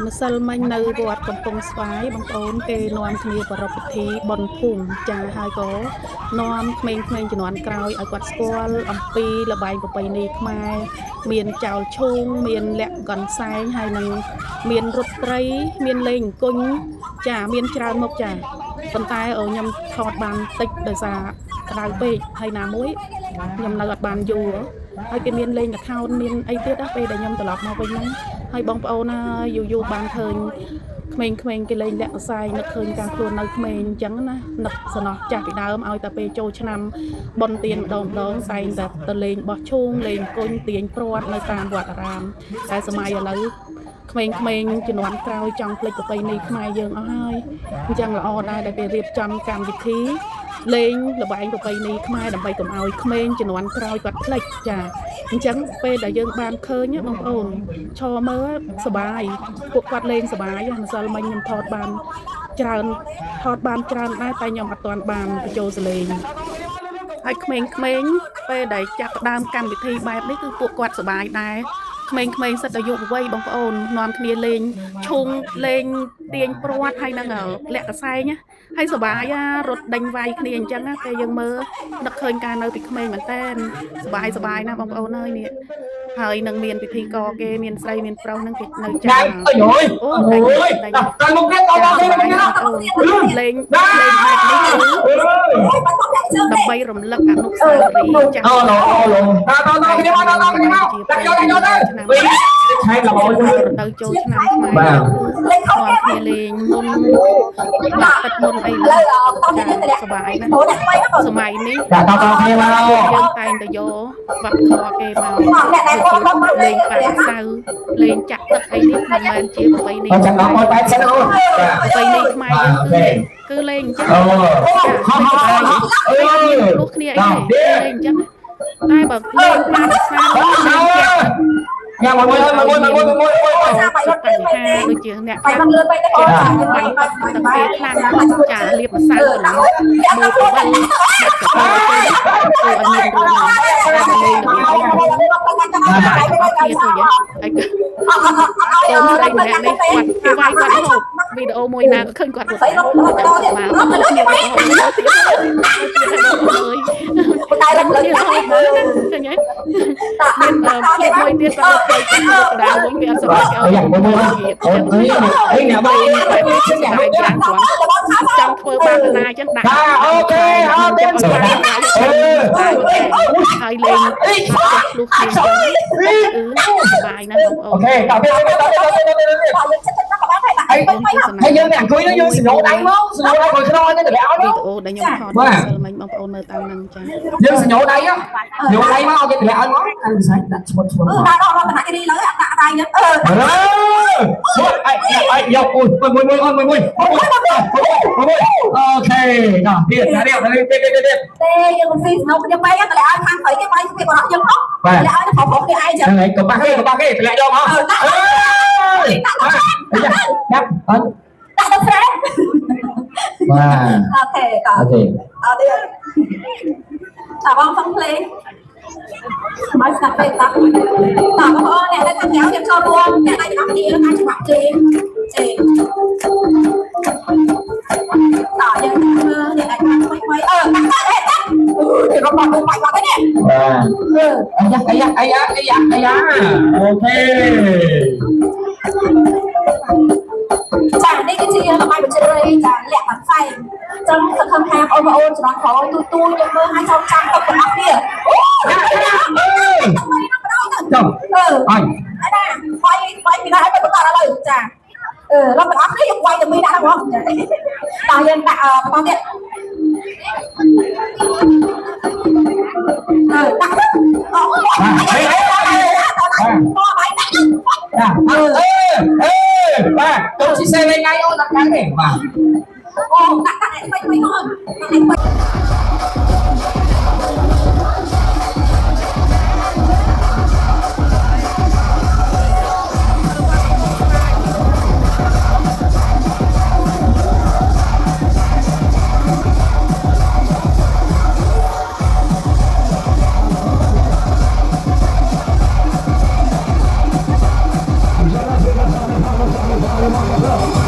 ម្សិលមិញនៅវត្តកំពង់ស្វាយបងប្អូនគេនាំគ្នាប្រពៃពិធីបុណ្យភូមិចាហើយក៏នាំក្មេងៗជំនាន់ក្រោយឲ្យគាត់ស្គាល់អំពីល្បែងប្រពៃណីខ្មែរមានចោលឈូងមានលាក់កន្សែងហើយនឹងមានរត់ត្រីមានលេងអង្គុញចាមានច្រើនមុខចាប៉ុន្តែខ្ញុំថតបានតិចដោយសារក្តៅពេកហើយណាមួយខ្ញុំនៅអត់បានយូរហើយគេមានលេងល្ខោនមានអីទៀតណាពេលដែលខ្ញុំត្រឡប់មកវិញហ្នឹងហើយបងប្អូនណាយូរបានឃើញក្មេងៗគេលេងលាក់កសែងនឹកឃើញការខ្លួននៅក្មេងអញ្ចឹងណានឹកសំណោះចាស់ពីដើមឲ្យតែពេលចូលឆ្នាំបុណ្យទានម្ដងតែងតែទៅលេងបោះឈូងលេងអង្គុញទាញព្រាត់នៅតាមវត្តអារាមតែសម័យឥឡូវក្មេងៗជំនាន់ក្រោយចង់ភ្លេចប្រពៃណីខ្មែរយើងអស់ហើយអញ្ចឹងល្អដែរដែលគេរៀបចំកម្មវិធីលេងល្បែងប្រពៃណីខ្មែរដើម្បីកុំឲ្យក្មេងជំនាន់ក្រោយគាត់ភ្លេចចាអញ្ចឹងពេលដែលយើងបានឃើញបងប្អូនឈរមើលសប្បាយពួកគាត់លេងសប្បាយម្សិលមិញខ្ញុំថតបានច្រើនដែរតែខ្ញុំអត់ទាន់បានបញ្ចូលសលេងហើយក្មេងៗពេលដែលចាប់ផ្ដើមកម្មវិធីបែបនេះគឺពួកគាត់សប្បាយដែរក្មេងៗសិតតែយុវវ័យបងប្អូននាំគ្នាលេងឈុងលេងទាញព្រាត់ហើយនឹងលាក់កសែងណាហើយសប្បាយរត់ដេញវាយគ្នាអញ្ចឹងតែយើងមើលនឹកឃើញការនៅពីក្មេងមែនតើសប្បាយណាបងប្អូនអើយនេះហើយនឹងមានពិធីកគេមានស្រីមានប្រុសនឹងគេនៅចាអូតែមកទៀតលេងបែបនេះដើម្បីរំលឹកអនុស្សាវរីយ៍ចាស់ហើយល្អទៅចូលឆ្នាំខ្មែរនាំគ្នាលេងមុនបាក់ទឹកមុនអីសប្បាយណាស់សម័យនេះយើងតែងតែយកវប្បធម៌គេមកលេងបាក់សៅលេងចាក់ទឹកអីនេះមិនមែនជាប្រពៃណីប្រពៃណីខ្មែរយើងគឺលេងអញ្ចឹងចាមានព្រោះគ្នាអីលេងអញ្ចឹងតែបើលេងបាក់សៅយ៉ាងមួយបញ្ហាដូចជាអ្នកខ្លះចាបាយទឹកគេខ្លាំងចាលាបម្សៅកន្លងមើលទៅវិញដាក់ទៅឲ្យមានរឿងតែលេងទៅវិញហើយកូនស្រីម្នាក់នេះគាត់គេវាយគាត់ហូបវីដេអូមួយណាក៏ឃើញគាត់រត់មកគ្នារត់ហូបទៀតតែរត់គ្នាហូបមកឃើញទេមានភាពមួយទៀតគាត់ទៅទៅដៅវិញវាអត់ស្គាល់ឲ្យយ៉ាងមួយអីអ្នកបាយបែបនេះគឺយ៉ាងយ៉ាងចង់ធ្វើបានណាអញ្ចឹងដាក់អូខេអត់ទេហើយលេងលុះគ្នាសប្បាយណាស់បងប្អូនអូខេតើហើយយើងអង្គុយនឹងយើងស្នូដៃមកស្នូដៃមកក្នុងហ្នឹងទៅឲ្យវីដេអូដែលខ្ញុំថតសិលមិញបងប្អូនមើលតាមហ្នឹងចាយើងស្នូដៃមកឲ្យគេតម្លាក់ឲ្យមកអានវិស័យដាក់ឈ្មោះដាក់ដល់រកតាគេលើដាក់ដៃហ្នឹងអីយកមួយអូខេដល់ទៀតទៀតយើងមិនស៊ីស្នូគ្នាបែកតម្លាក់ឲ្យខាងស្រីគេបាយគេបរោះយើងហ៎តម្លាក់ឲ្យប្រុសគេឯងចឹងហើយកុំបាក់គេតម្លាក់យកមកដាក់ដាក់ដល់ស្រែបាទអូខេអត់ទេតាបងសុំភ្លេងមកស្ដាប់ពេកតាបងប្អូនអ្នកនៅខាងក្រៅយើងចូលរួមអ្នកនៅក្នុងទីអាចច្បាប់ជេងតើយើងមើលអ្នកអាចថ្មីគេរត់មកទៅបាយបាត់ទេបាទអាយ៉ាអូខេចានេះគឺជាល្បែងបញ្ជ្រាយចាលាក់កន្សែងចឹងសង្ឃឹមថាបងប្អូនច្រើនក្រោយទូយើងមើលឲ្យចូលចាំទៅទាំងអស់គ្នាចុះអញណាបាយពីណាឲ្យទៅបន្តឥឡូវចារត់ទាំងអស់គ្នាយកវាយទៅមីដាក់ហ្នឹងបងចាតើយើងដាក់បងទៀតដាក់អូបាយដាក់បាទទៅស៊ីសេលេងថ្ងៃអូនដាក់ខាងនេះបាទអូដាក់ថ្មីមក ។